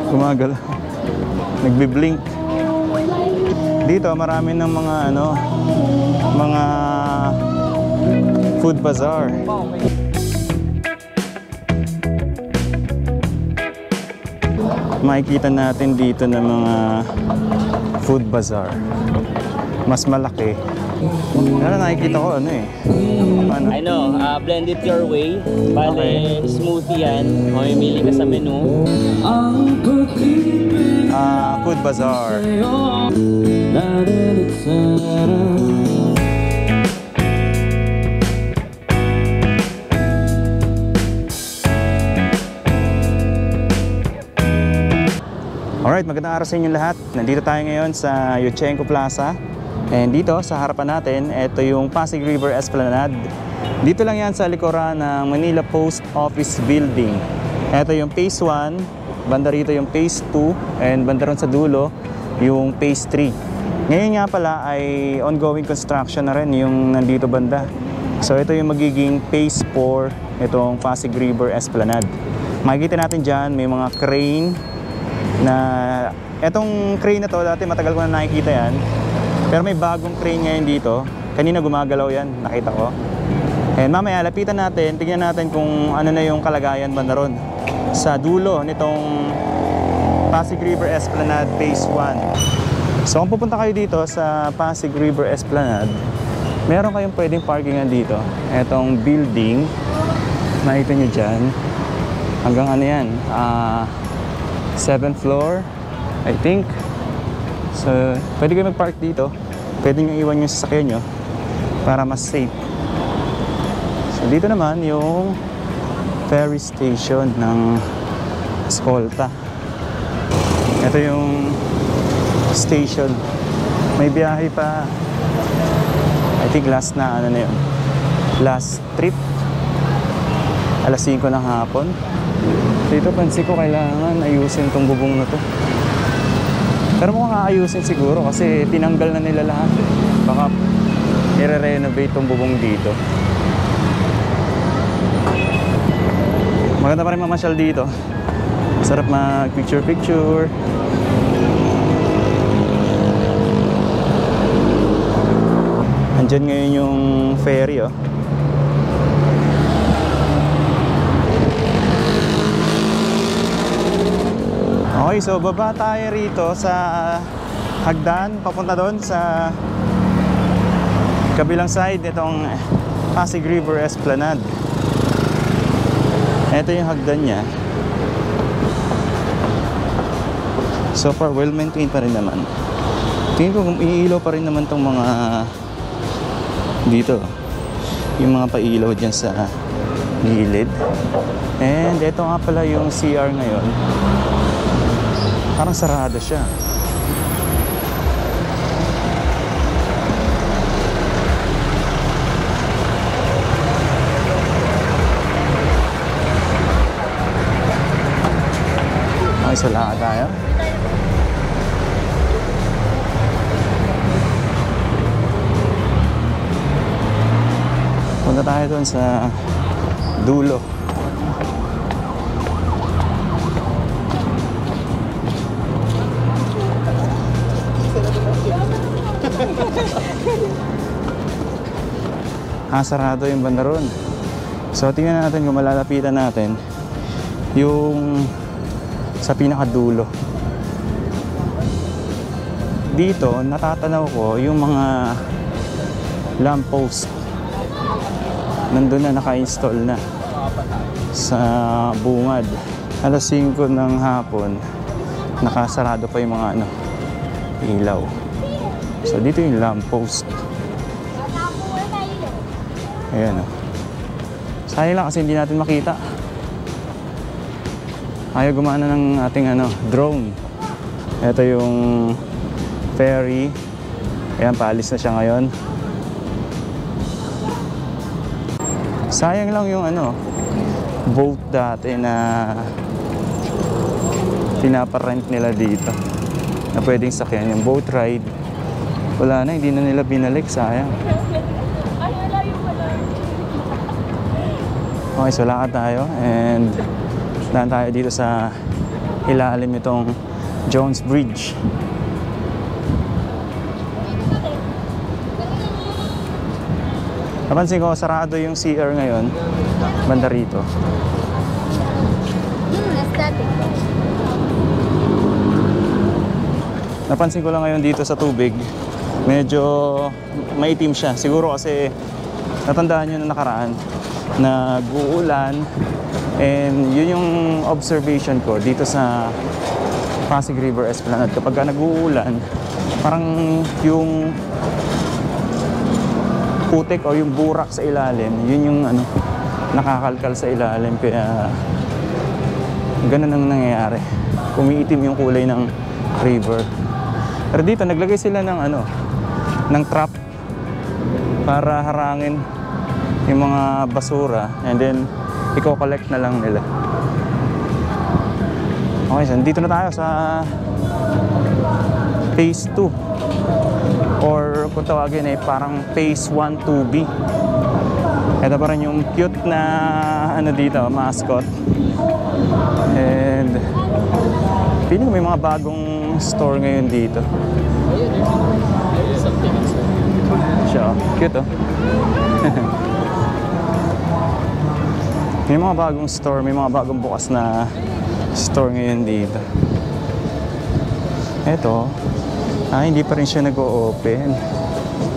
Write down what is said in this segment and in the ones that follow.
Gumagalaw. Nagbi-blink. Dito marami ng mga ano, mga food bazaar. Makikita natin dito ng mga food bazaar. Mas malaki. Pero nakikita ko ano eh. Ano? I know, blend it your way. Bale, smoothie yan. Mamimili ka sa menu. Food bazaar. Alright, magandang araw sa inyo lahat. Nandito tayo ngayon sa Yuchengco Plaza. And dito sa harapan natin, ito yung Pasig River Esplanade. Dito lang yan sa likuran ng Manila Post Office Building. Ito yung Phase 1, banda rito yung Phase 2, and banda ron sa dulo yung Phase 3. Ngayon nga pala ay ongoing construction na rin yung nandito banda. So ito yung magiging Phase 4, itong Pasig River Esplanade. Makikita natin dyan, may mga crane na etong crane na to, dati matagal ko na nakikita yan, pero may bagong crane ngayon dito. Kanina gumagalaw yan, nakita ko. And mamaya lapitan natin, tignan natin kung ano na yung kalagayan banda ron sa dulo nitong Pasig River Esplanade Phase 1. So kung pupunta kayo dito sa Pasig River Esplanade, meron kayong pwedeng parkingan dito. Etong building, makita nyo dyan, hanggang ano yan, 7th floor, I think. So, pwede kayo mag-park dito. Pwede nyo iwan yung sasakyan nyo para mas safe. So, dito naman yung ferry station ng Escolta. Ito yung station. May biyahe pa. I think last na, ano na yun, last trip. Alas 5 ng hapon. Dito pansin ko kailangan ayusin tong bubong na to. Pero mukhang aayusin siguro kasi tinanggal na nila lahat eh. Baka i-renovate tong bubong dito. Maganda pa rin mamasyal dito. Sarap mag picture-picture. Andyan ngayon yung ferry oh. Okay, so baba tayo rito sa hagdan, papunta doon sa kabilang side nitong Pasig River Esplanade. Ito yung hagdan niya. So far, well maintained pa rin naman. Tingin ko kung iilaw pa rin naman tong mga dito. Yung mga pailaw dyan sa gilid. And ito nga pala yung CR ngayon. Parang sarado siya. Okay, so lakad tayo. Punta tayo doon sa dulo. Sarado yung banda ron. So tingnan natin kung malalapitan natin yung sa pinakadulo. Dito natatanaw ko yung mga lamppost. Nandun na naka-install na sa bungad. Alas 5 ng hapon, nakasarado pa yung mga ano, ilaw. So dito yung lamppost. Ayan o. Sayang lang kasi hindi natin makita. Ayaw gumana ng ating ano, drone. Ito yung ferry. Ayan, paalis na siya ngayon. Sayang lang yung ano, boat dati na pinaparent nila dito. Na pwedeng sakyan yung boat ride. Wala na, hindi na nila binalik. Sayang. Okay, so lakad tayo and daan tayo dito sa ilalim itong Jones Bridge. Napansin ko, sarado yung CR ngayon, banda rito. Napansin ko lang ngayon dito sa tubig, medyo maitim siya. Siguro kasi natandaan nyo na nakaraan, nag-uulan. And yun yung observation ko dito sa Pasig River Esplanade. Kapag nag-uulan, parang yung putik o yung burak sa ilalim, yun yung ano, nakakalkal sa ilalim. Kaya ganun ang nangyayari. Umiitim yung kulay ng river. Pero dito naglagay sila ng ano, ng trap para harangin yung mga basura, and then i-collect na lang nila. Okay, so dito na tayo sa phase 2, or kung tawagin ay parang phase 1 2B. Ito pa rin yung cute na ano dito, mascot. And feeling ko may mga bagong store ngayon dito. Siya, cute oh. May mga bagong store, may mga bagong bukas na store ngayon dito. Eto, hindi pa rin siya nag-o-open.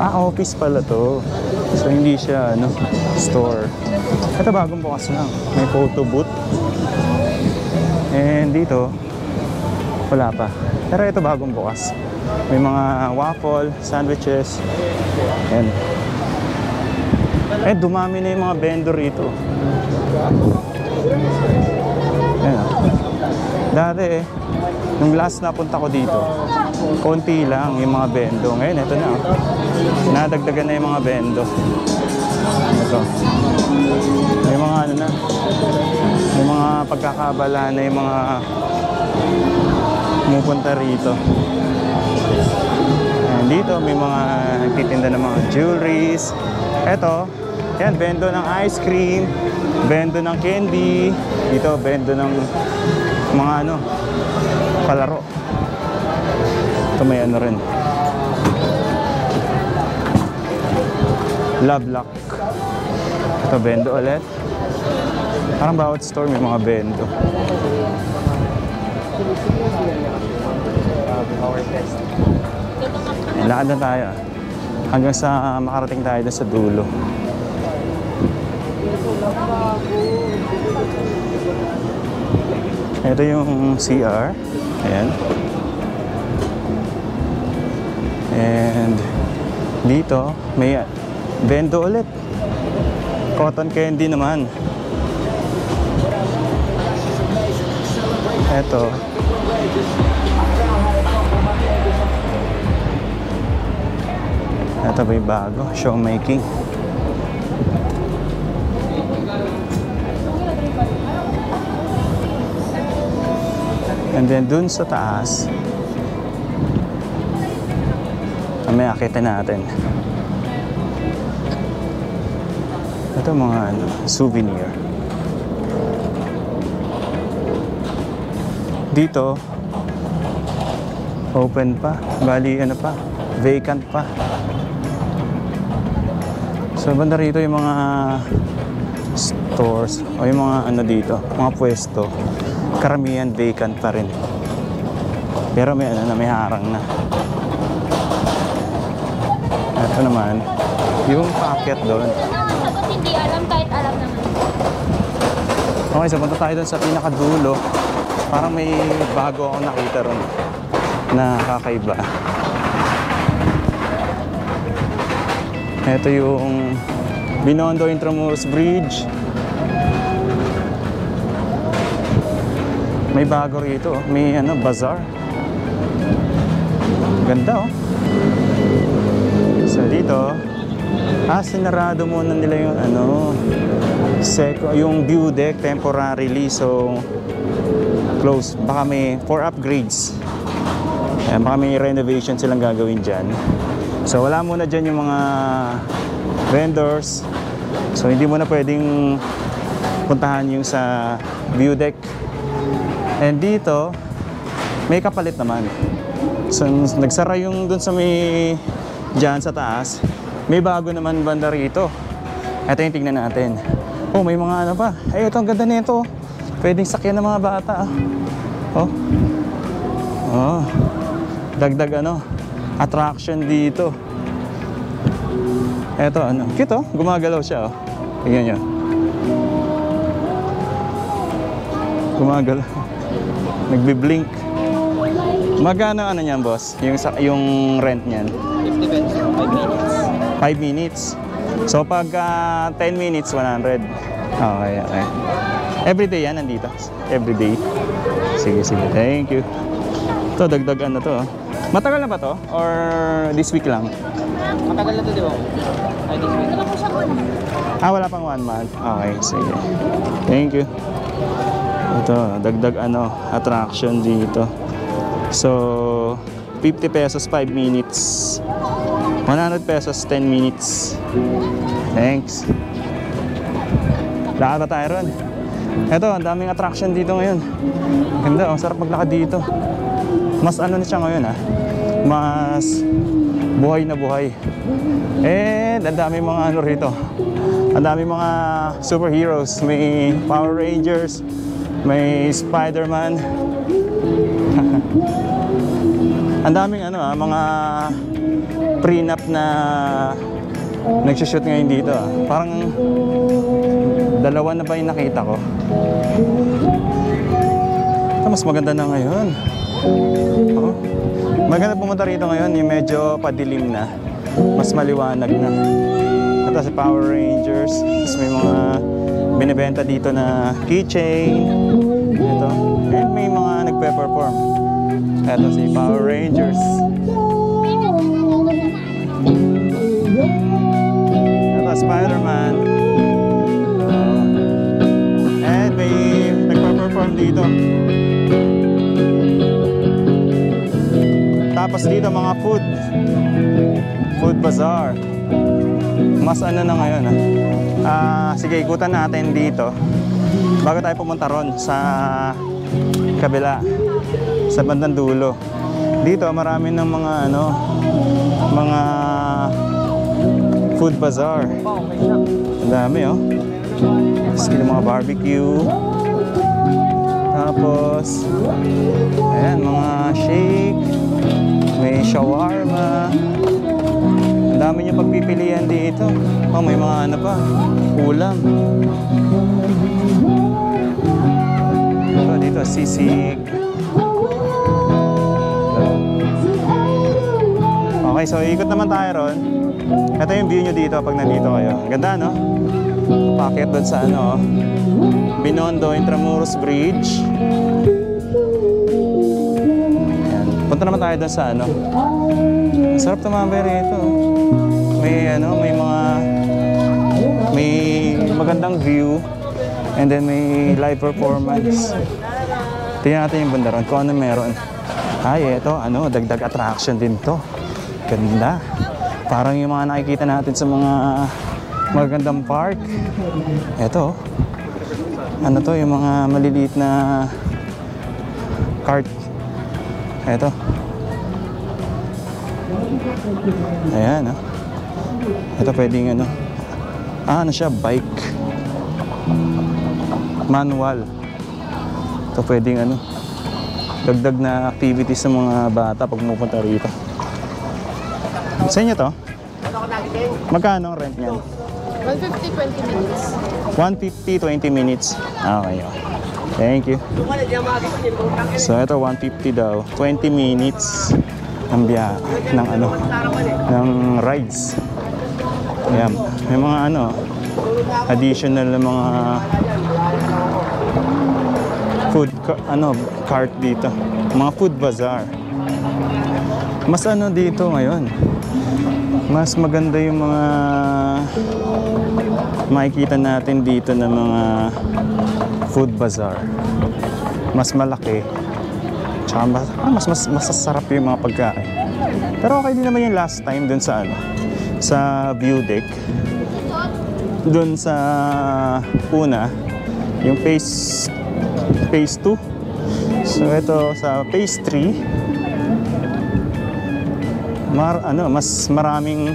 Office pala to. So hindi siya ano, store. Ito bagong bukas lang. May photo booth. And dito, wala pa. Pero ito bagong bukas. May mga waffle, sandwiches. Ayan. Dumami na yung mga vendor rito. Ayan. Dati nung last na punta ko dito, konti lang yung mga bendo. Ngayon, ito na. Nadagdagan na yung mga bendo. Ito. May mga ano na. May mga pagkakabala na yung mga pumupunta rito. And dito, may mga nagtitinda ng mga jewelries. Ito, yan, bendo ng ice cream, bendo ng candy. Dito, bendo ng mga ano, palaro. Ito may ano rin, Love Lock. Ito bendo ulit. Parang bawat store may mga bendo. Lakad na tayo hanggang sa makarating tayo na sa dulo. Ito yung CR. Ayan. And dito may bendo ulit. Cotton candy naman. Ito. Ito ba yung bago? Showmaking. And then dun sa taas, may akitin natin. Ito mga ano, souvenir. Dito, open pa. Bali, ano pa, vacant pa. So, banda rito yung mga stores o yung mga ano dito, mga pwesto. Karamihan vacant pa rin. Pero may ano na, may harang na. Ito naman, yung paakyat doon. Sagot hindi alam kahit alam naman. Okay, so punta tayo doon sa pinakadulo. Parang may bago akong nakita ron na kakaiba. Ito yung Binondo Intramuros Bridge. May bago rito, may ano, bazaar. Ganda oh. So dito, sinarado muna nila yung ano, yung view deck temporarily, so close. Baka may for upgrades. Ayan, baka may renovation silang gagawin dyan. So wala muna dyan yung mga vendors. So hindi mo na pwedeng puntahan yung sa view deck. And dito, may kapalit naman. So, nagsara yung dun sa may dyan sa taas. May bago naman banda rito. Ito yung tingnan natin. Oh, may mga ano pa. Ay, ito ang ganda nito. Pwedeng sakyan ng mga bata. Oh. Oh. Dagdag ano, attraction dito. Ito ano, cute oh. Gumagalaw siya oh. Tingnan nyo. Gumagalaw. Nagbi-blink. Magkano ano niyan, boss? Yung rent niyan? 50 pesos, 5 minutes. 5 minutes. So pag 10 minutes, 100. Okay, okay. Everyday yan nandito? Everyday? Sige, sige. Thank you. Ito, dagdag ano to. Matagal na ba to? Or this week lang? Matagal na to, di ba? Ay, this week. Ah, wala pang 1 month. Okay, sige. Thank you. Ito, dagdag ano, attraction dito. So, 50 pesos 5 minutes. 100 pesos 10 minutes. Thanks. Lakad ba tayo ron? Ito, ang daming attraction dito ngayon. Ganda, ang sarap maglakad dito. Mas ano na siya ngayon ah. Mas buhay na buhay. And ang daming mga ano rito. Ang daming mga superheroes. May Power Rangers, may Spider-Man. Ang daming ano ah, mga prenup na nagsushoot ngayon dito ah. Parang dalawa na ba yung nakita ko? Ito, mas maganda na ngayon. Oh. Maganda pumunta rito ngayon, yung medyo padilim na. Mas maliwanag na. Ito si Power Rangers. Tapos may mga binibenta dito na keychain. Ito. And may mga nagpe-perform. Ito si Power Rangers. Ito Spider-Man. And may nagpe-perform dito. Tapos dito mga food bazaar. Mas ano na ngayon sige, ikutan natin dito bago tayo pumunta ron sa kabila, sa bandang dulo. Dito marami ng mga ano, mga food bazaar. Ang dami oh. Sige, mga barbecue. Tapos ayan, mga shake. May shawarma. Ang dami niyo pagpipilian dito. Oh, may mga ano pa, ulam. Dito sisig. Okay, so ikot naman tayo ron. Ito yung view nyo dito pag nandito kayo. Ganda, no? Packet doon sa ano, Binondo Intramuros Bridge. Ayan. Punta naman tayo doon sa ano. Sarap tumambay rito. May ano, may magandang view. And then may live performance. Tingnan natin yung bandaron kung ano meron. Ay, eto, ano, dagdag attraction din to. Ganda. Parang yung mga nakikita natin sa mga magandang park. Eto, ano to, yung mga maliliit na cart. Eto. Ayan, oh. Ito pwedeng ano. Ano siya, bike. Manual. Ito pwedeng ano, dagdag na activities sa mga bata pag pupunta rito. Sa inyo to? Magkano ang rent niyan? 150, 20 minutes. 150, 20 minutes. Okay, okay. Thank you. So ito 150 daw, 20 minutes ng biyahe, ng ano, ng rides. Ayan, may mga ano, additional na mga food cart dito, mga food bazaar. Mas ano dito ngayon, mas maganda yung mga makikita natin dito na mga food bazaar. Mas malaki, tsaka mas masasarap yung mga pagkain. Pero okay din naman yung last time dun sa ano, sa view deck. Dun sa una, yung phase 2. So ito sa phase 3, mas maraming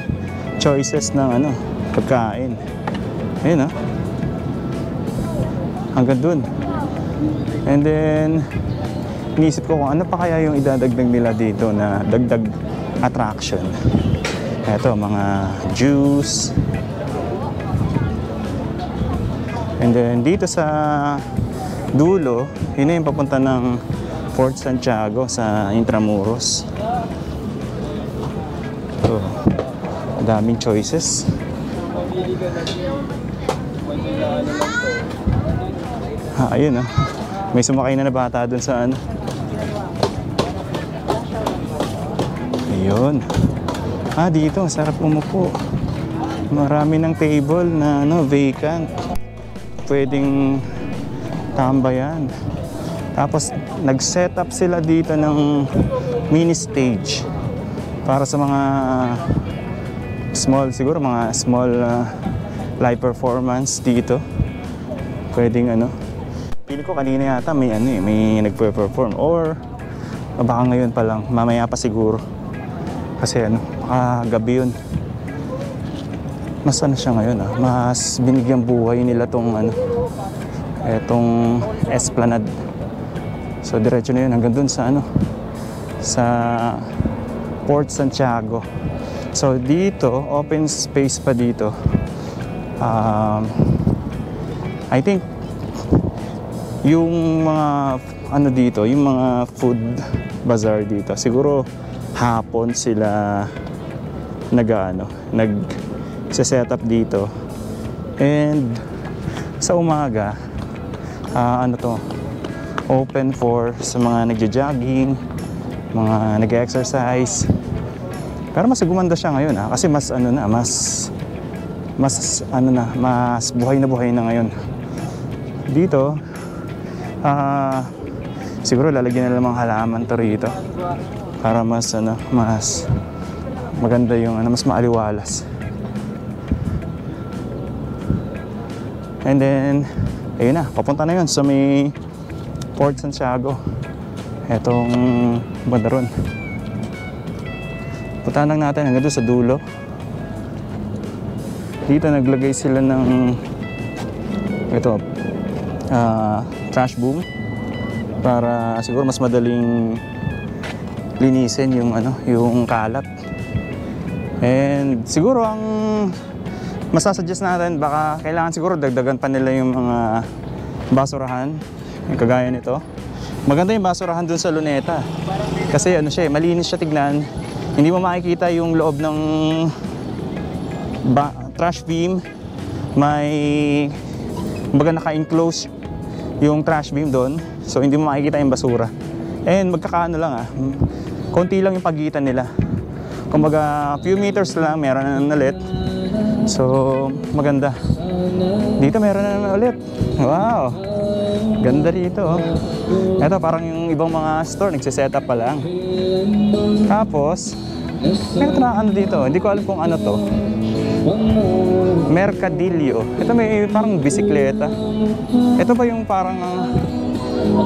choices ng pagkain. Ayun hanggang dun. And then inisip ko kung ano pa kaya yung idadagdag nila dito na dagdag attraction. Ito, mga juice. And then dito sa dulo, yun yung papunta ng Fort Santiago sa Intramuros. So, daming choices. Ayun may sumakay na bata dun sa ayun. Dito, sarap umupo. Marami ng table na vacant. Pwedeng tambayan. Tapos nag-set up sila dito ng mini stage para sa mga siguro mga small live performance dito. Pwedeng pili ko kanina yata may may nagpe-perform or baka ngayon pa lang, mamaya pa siguro. Kasi gabi yun. Mas siya ngayon mas binigyang buhay nila tong etong Esplanade. So diretso na yun hanggang dun sa sa Port Santiago. So dito, open space pa dito. I think yung mga dito, yung mga food bazaar dito, siguro hapon sila nag-set up dito. And sa umaga, open for sa mga nagja-jogging, mga nag-exercise. Pero mas gumanda siya ngayon kasi mas mas buhay na ngayon. Dito, siguro lalagyan na lang mga halaman to rito para mas maganda yung mas maaliwalas. And then ayun papunta na yun sa may Port Santiago. Etong banda ron. Puntahan lang natin hanggang doon sa dulo. Dito naglagay sila ng trash boom para siguro mas madaling linisin yung kalat. And siguro ang masasuggest natin, baka kailangan siguro dagdagan pa nila yung mga basurahan, yung kagaya nito. Maganda yung basurahan dun sa Luneta kasi malinis siya tignan. Hindi mo makikita yung loob ng trash beam. May naka-enclose yung trash beam doon, so hindi mo makikita yung basura. And magkakaano lang konti lang yung pagitan nila. Kumbaga few meters lang meron na ulit. So maganda. Dito meron na naman ulit. Wow, ganda rito Ito parang yung ibang mga store nagsiset up pa lang. Tapos meron na dito, hindi ko alam kung ano to. Mercadillo. Ito may parang bisikleta. Ito ba yung parang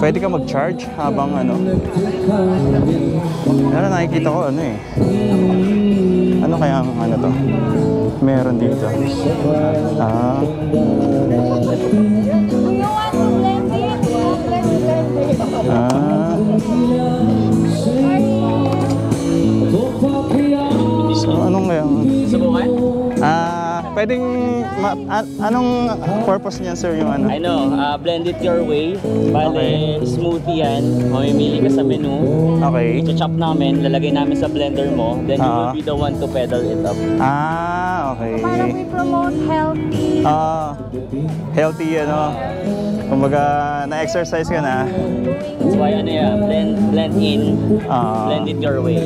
pwede ka mag-charge habang nakikita ko ano kaya to? Meron dito. So anong kaya? Subukan? Pwedeng anong purpose niyan, sir, yung blend it your way. Bale, smoothie yan. Mamimili ka sa menu. Okay. I-chop namin, lalagay namin sa blender mo. Then you will be the one to pedal it up. Okay. Parang we promote healthy. Healthy, kumbaga na-exercise ka na. That's why blend in, blend it your way.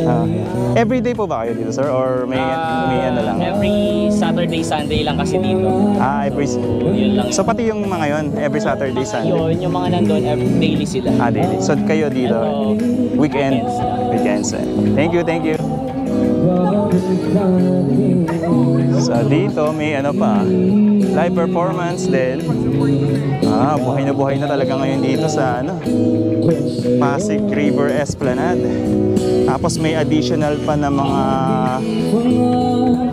Every day po ba kayo dito, sir? Or may lang? Every Saturday, Sunday lang kasi dito. Yun lang. So pati yung mga yon every Saturday, Sunday? Yung mga nandun, daily sila. Daily. So kayo dito, weekends. Thank you. So dito may ano pa, live performance din. Buhay na talaga ngayon dito sa ano, Pasig River Esplanade. Tapos may additional pa na mga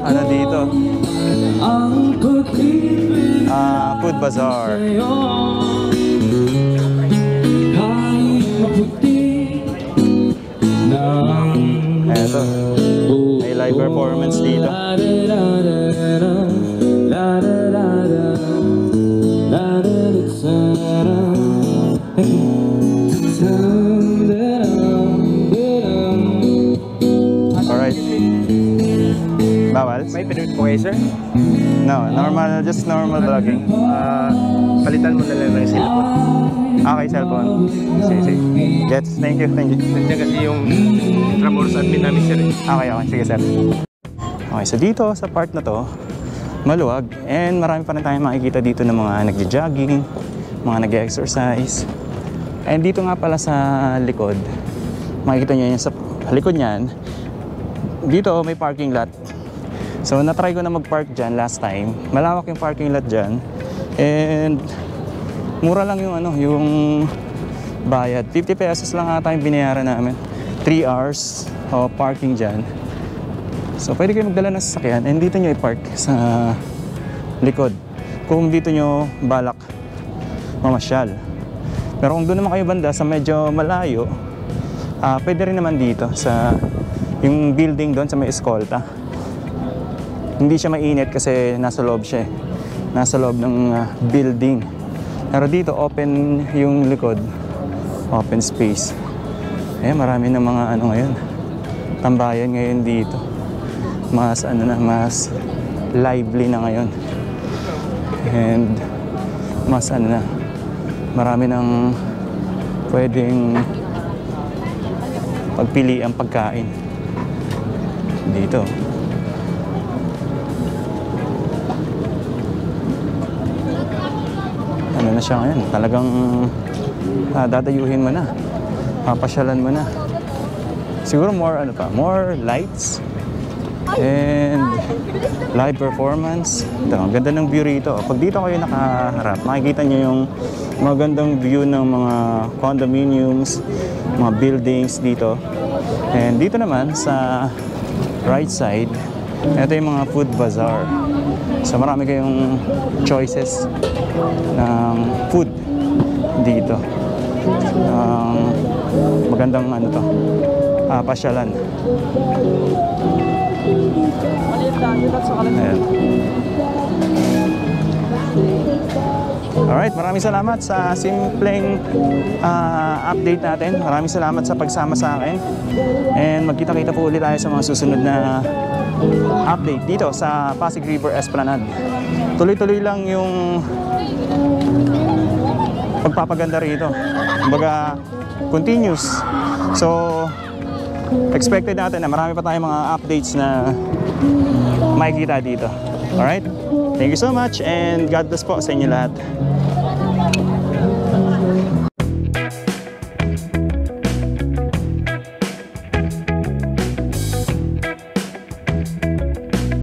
ano dito, food bazaar. Eto, may live performance dito. Alright. Bawal? May pinunod po kayo, sir? No, normal, just normal vlogging. Palitan mo na lang ng cellphone. Okay, cellphone. Sige. Gets, thank you. Nandiyan kasi yung Tramoros admin namin, sir. Okay, sige sir. Okay, so dito sa part na to, maluwag and marami pa rin tayong makikita dito ng mga nagja-jogging, mga nag-exercise. And dito nga pala sa likod, makikita nyo yun sa likod niyan, dito may parking lot. So na-try ko na mag-park dyan last time. Malawak yung parking lot dyan. And mura lang yung ano, yung bayad. 50 pesos lang ata yung binayaran namin. 3 hours o parking dyan. So pwede kayo magdala ng sasakyan and dito nyo i-park sa likod. Kung dito nyo balak mamasyal. Pero kung doon naman kayo banda sa medyo malayo, pwede rin naman dito sa yung building doon sa may eskolta. Hindi siya mainit kasi nasa loob siya eh. Nasa loob ng building. Pero dito open yung likod. Open space. Marami na mga ano ngayon. Tambayan ngayon dito. Mas ano na, mas lively na ngayon. And mas ano na, marami nang pwedeng pagpili ang pagkain dito. Ano na siya ngayon, talagang dadayuhin mo na, papasyalan mo na. Siguro more ano pa, more lights and live performance. Ito, ang ganda ng view rito. Pag dito kayo nakaharap, makikita nyo yung magandang view ng mga condominiums, mga buildings dito. And dito naman sa right side, ito yung mga food bazaar. So marami kayong choices ng food dito. Magandang ano to, pasyalan. Ayan. Alright, maraming salamat sa simpleng update natin. Maraming salamat sa pagsama sa akin. And magkita-kita po ulit tayo sa mga susunod na update dito sa Pasig River Esplanade. Tuloy-tuloy lang yung pagpapaganda rito. Kumbaga, continuous. So, expected natin na marami pa tayong mga updates na makikita dito. Alright? Thank you so much and God bless po sa inyo lahat.